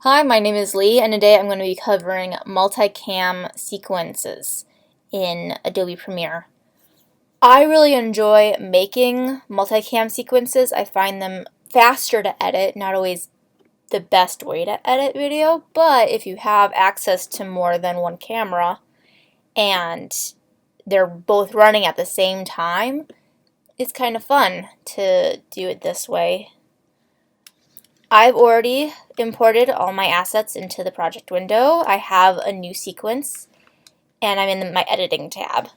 Hi, my name is Leigh, and today I'm going to be covering multicam sequences in Adobe Premiere. I really enjoy making multicam sequences. I find them faster to edit, not always the best way to edit video, but if you have access to more than one camera and they're both running at the same time, it's kind of fun to do it this way. I've already imported all my assets into the project window. I have a new sequence and I'm in my editing tab.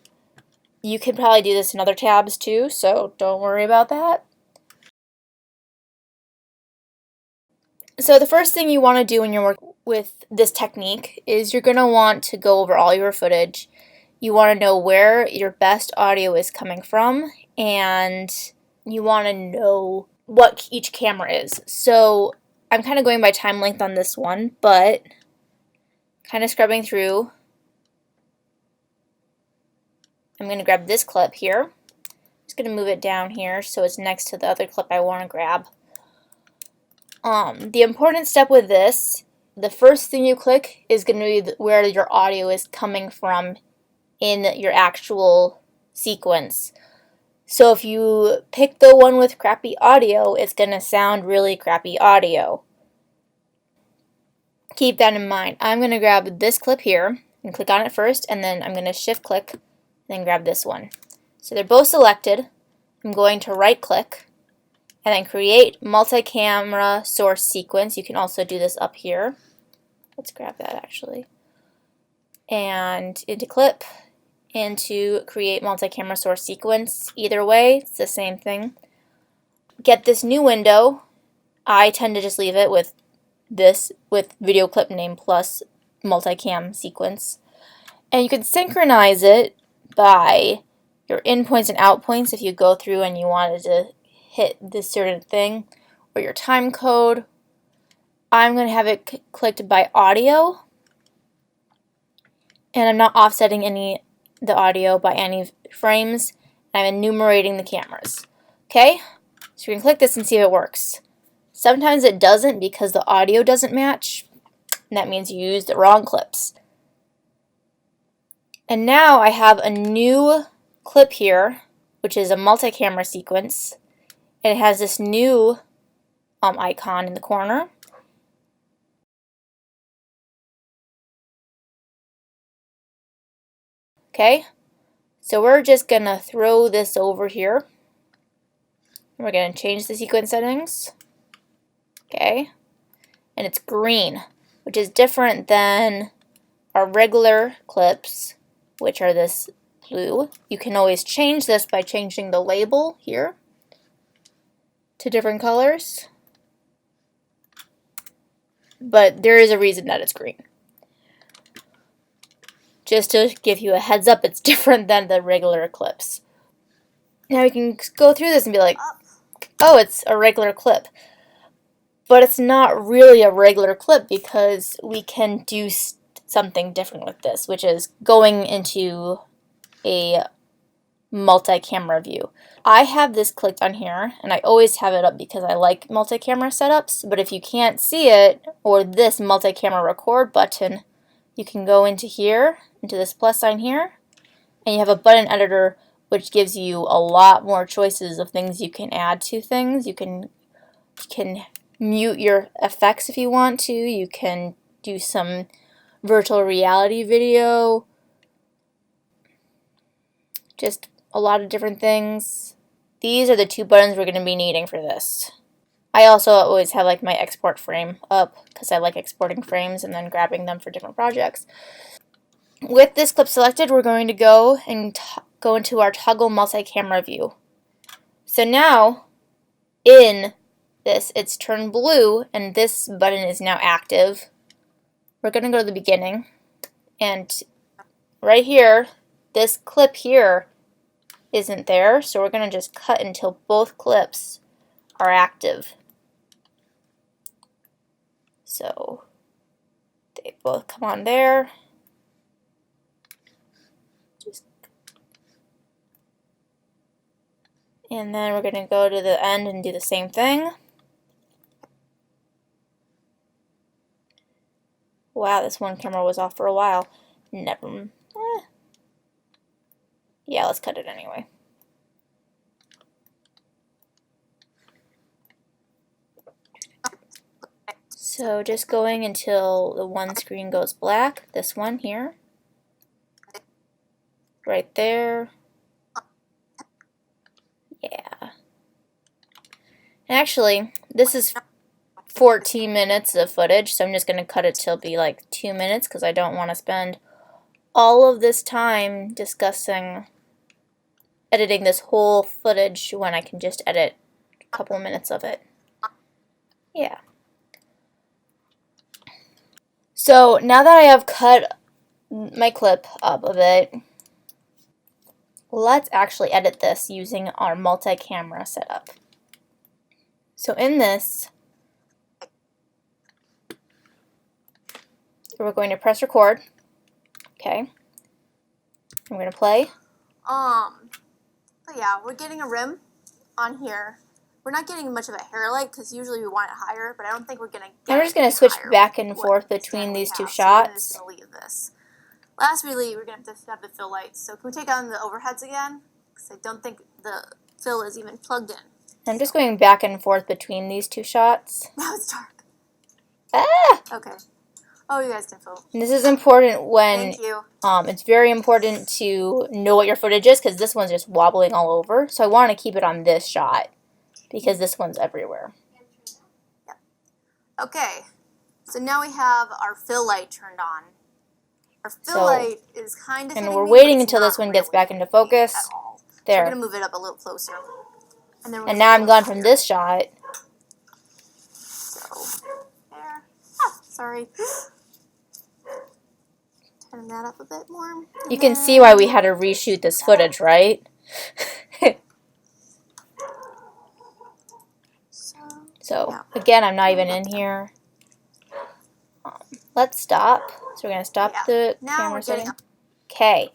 You can probably do this in other tabs too, so don't worry about that. So the first thing you want to do when you're working with this technique is you're going to want to go over all your footage. You want to know where your best audio is coming from, and you want to know what each camera is. So I'm kind of going by time length on this one, but kind of scrubbing through. I'm going to grab this clip here. I'm just going to move it down here so it's next to the other clip I want to grab. The important step with this, the first thing you click is going to be where your audio is coming from in your actual sequence. So if you pick the one with crappy audio, it's going to sound really crappy audio. Keep that in mind. I'm going to grab this clip here and click on it first, and then I'm going to shift click and then grab this one. So they're both selected. I'm going to right click and then create multi-camera source sequence. You can also do this up here. Let's grab that actually. And into clip, into create multi-camera source sequence. Either way, it's the same thing. Get this new window. I tend to just leave it with this, with video clip name plus multicam sequence. And you can synchronize it by your in points and out points if you go through and you wanted to hit this certain thing, or your time code. I'm going to have it clicked by audio, and I'm not offsetting the audio by any frames. I'm enumerating the cameras. Okay, so you can click this and see if it works. Sometimes it doesn't because the audio doesn't match, and that means you used the wrong clips. And now I have a new clip here, which is a multi-camera sequence, and it has this new icon in the corner. Okay, so we're just going to throw this over here. We're going to change the sequence settings. Okay, and it's green, which is different than our regular clips, which are this blue. You can always change this by changing the label here to different colors, but there is a reason that it's green. Just to give you a heads up, it's different than the regular clips. Now we can go through this and be like, oh, it's a regular clip. But it's not really a regular clip because we can do something different with this, which is going into a multi-camera view. I have this clicked on here, and I always have it up because I like multi-camera setups, but if you can't see it, or this multi-camera record button, you can go into here, into this plus sign here, and you have a button editor which gives you a lot more choices of things you can add to things. You can mute your effects if you want to. You can do some virtual reality video. Just a lot of different things. These are the two buttons we're going to be needing for this. I also always have like my export frame up because I like exporting frames and then grabbing them for different projects. With this clip selected, we're going to go and go into our toggle multi-camera view. So now in this, it's turned blue and this button is now active. We're going to go to the beginning, and right here, this clip here isn't there, so we're going to just cut until both clips are active. So they both come on there. And then we're going to go to the end and do the same thing. Wow, this one camera was off for a while. Yeah, let's cut it anyway. So just going until the one screen goes black, this one here, right there. Yeah. And actually, this is 14 minutes of footage, so I'm just going to cut it till be like 2 minutes because I don't want to spend all of this time discussing editing this whole footage when I can just edit a couple minutes of it. Yeah. So now that I have cut my clip up a bit, let's actually edit this using our multi-camera setup. So in this, we're going to press record. Okay. I'm going to play. But yeah, we're getting a rim on here. We're not getting much of a hair light because usually we want it higher, but I don't think we're going to get it. I'm just going to switch back and forth between these two shots. So I'm just going to leave this. Lastly, we're going to have the fill lights. So can we take on the overheads again? Because I don't think the fill is even plugged in. I'm just going back and forth between these two shots. Now it's dark. Ah! Okay. Oh, you guys can fill. And this is important when, Thank you. It's very important to know what your footage is because this one's just wobbling all over. So I want to keep it on this shot because this one's everywhere. Yep. Okay. So now we have our fill light turned on. Our fill light is kind of and we're waiting until this one gets back into focus. There. So we're going to move it up a little closer. And now I'm gone from this shot. So, there. Sorry. Turn that up a bit more. You can see why we had to reshoot this footage, right? So, again, I'm not even in here. Let's stop. So we're going to stop the camera setting. Okay.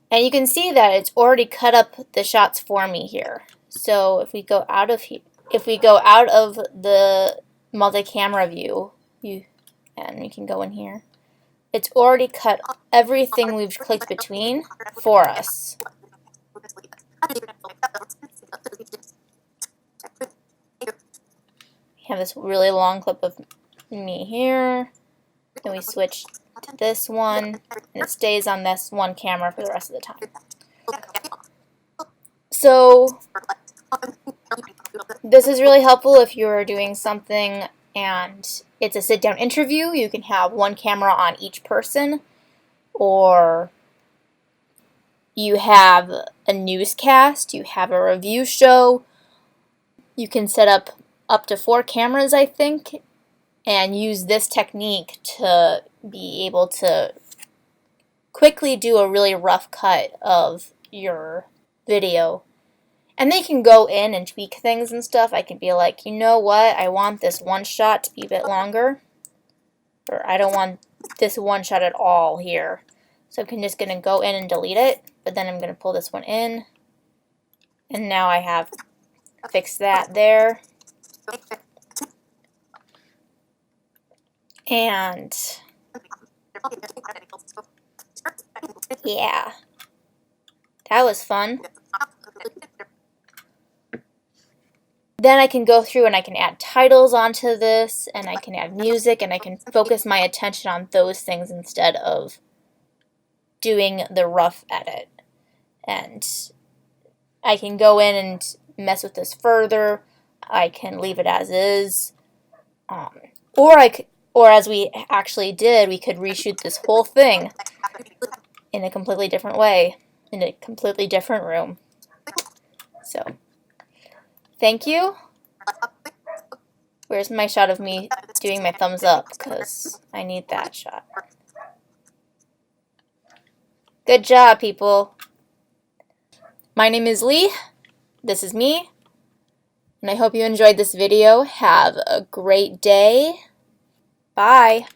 And you can see that it's already cut up the shots for me here. So if we go out of here, if we go out of the multi-camera view, and we can go in here, it's already cut everything we've clicked between for us. We have this really long clip of me here. Then we switch to this one, and it stays on this one camera for the rest of the time. So this is really helpful if you're doing something and it's a sit-down interview. You can have one camera on each person, or you have a newscast, you have a review show. You can set up to 4 cameras, I think, and use this technique to be able to quickly do a really rough cut of your video. And then you can go in and tweak things and stuff. I can be like, you know what, I want this one shot to be a bit longer, or I don't want this one shot at all here. So I'm just going to go in and delete it, but then I'm going to pull this one in, and now I have fixed that there. And yeah, that was fun. Then I can go through and I can add titles onto this, and I can add music, and I can focus my attention on those things instead of doing the rough edit. And I can go in and mess with this further. I can leave it as is. Or as we actually did, we could reshoot this whole thing in a completely different way, in a completely different room. So, thank you. Where's my shot of me doing my thumbs up? Because I need that shot. Good job, people. My name is Leigh. This is me. And I hope you enjoyed this video. Have a great day. Bye.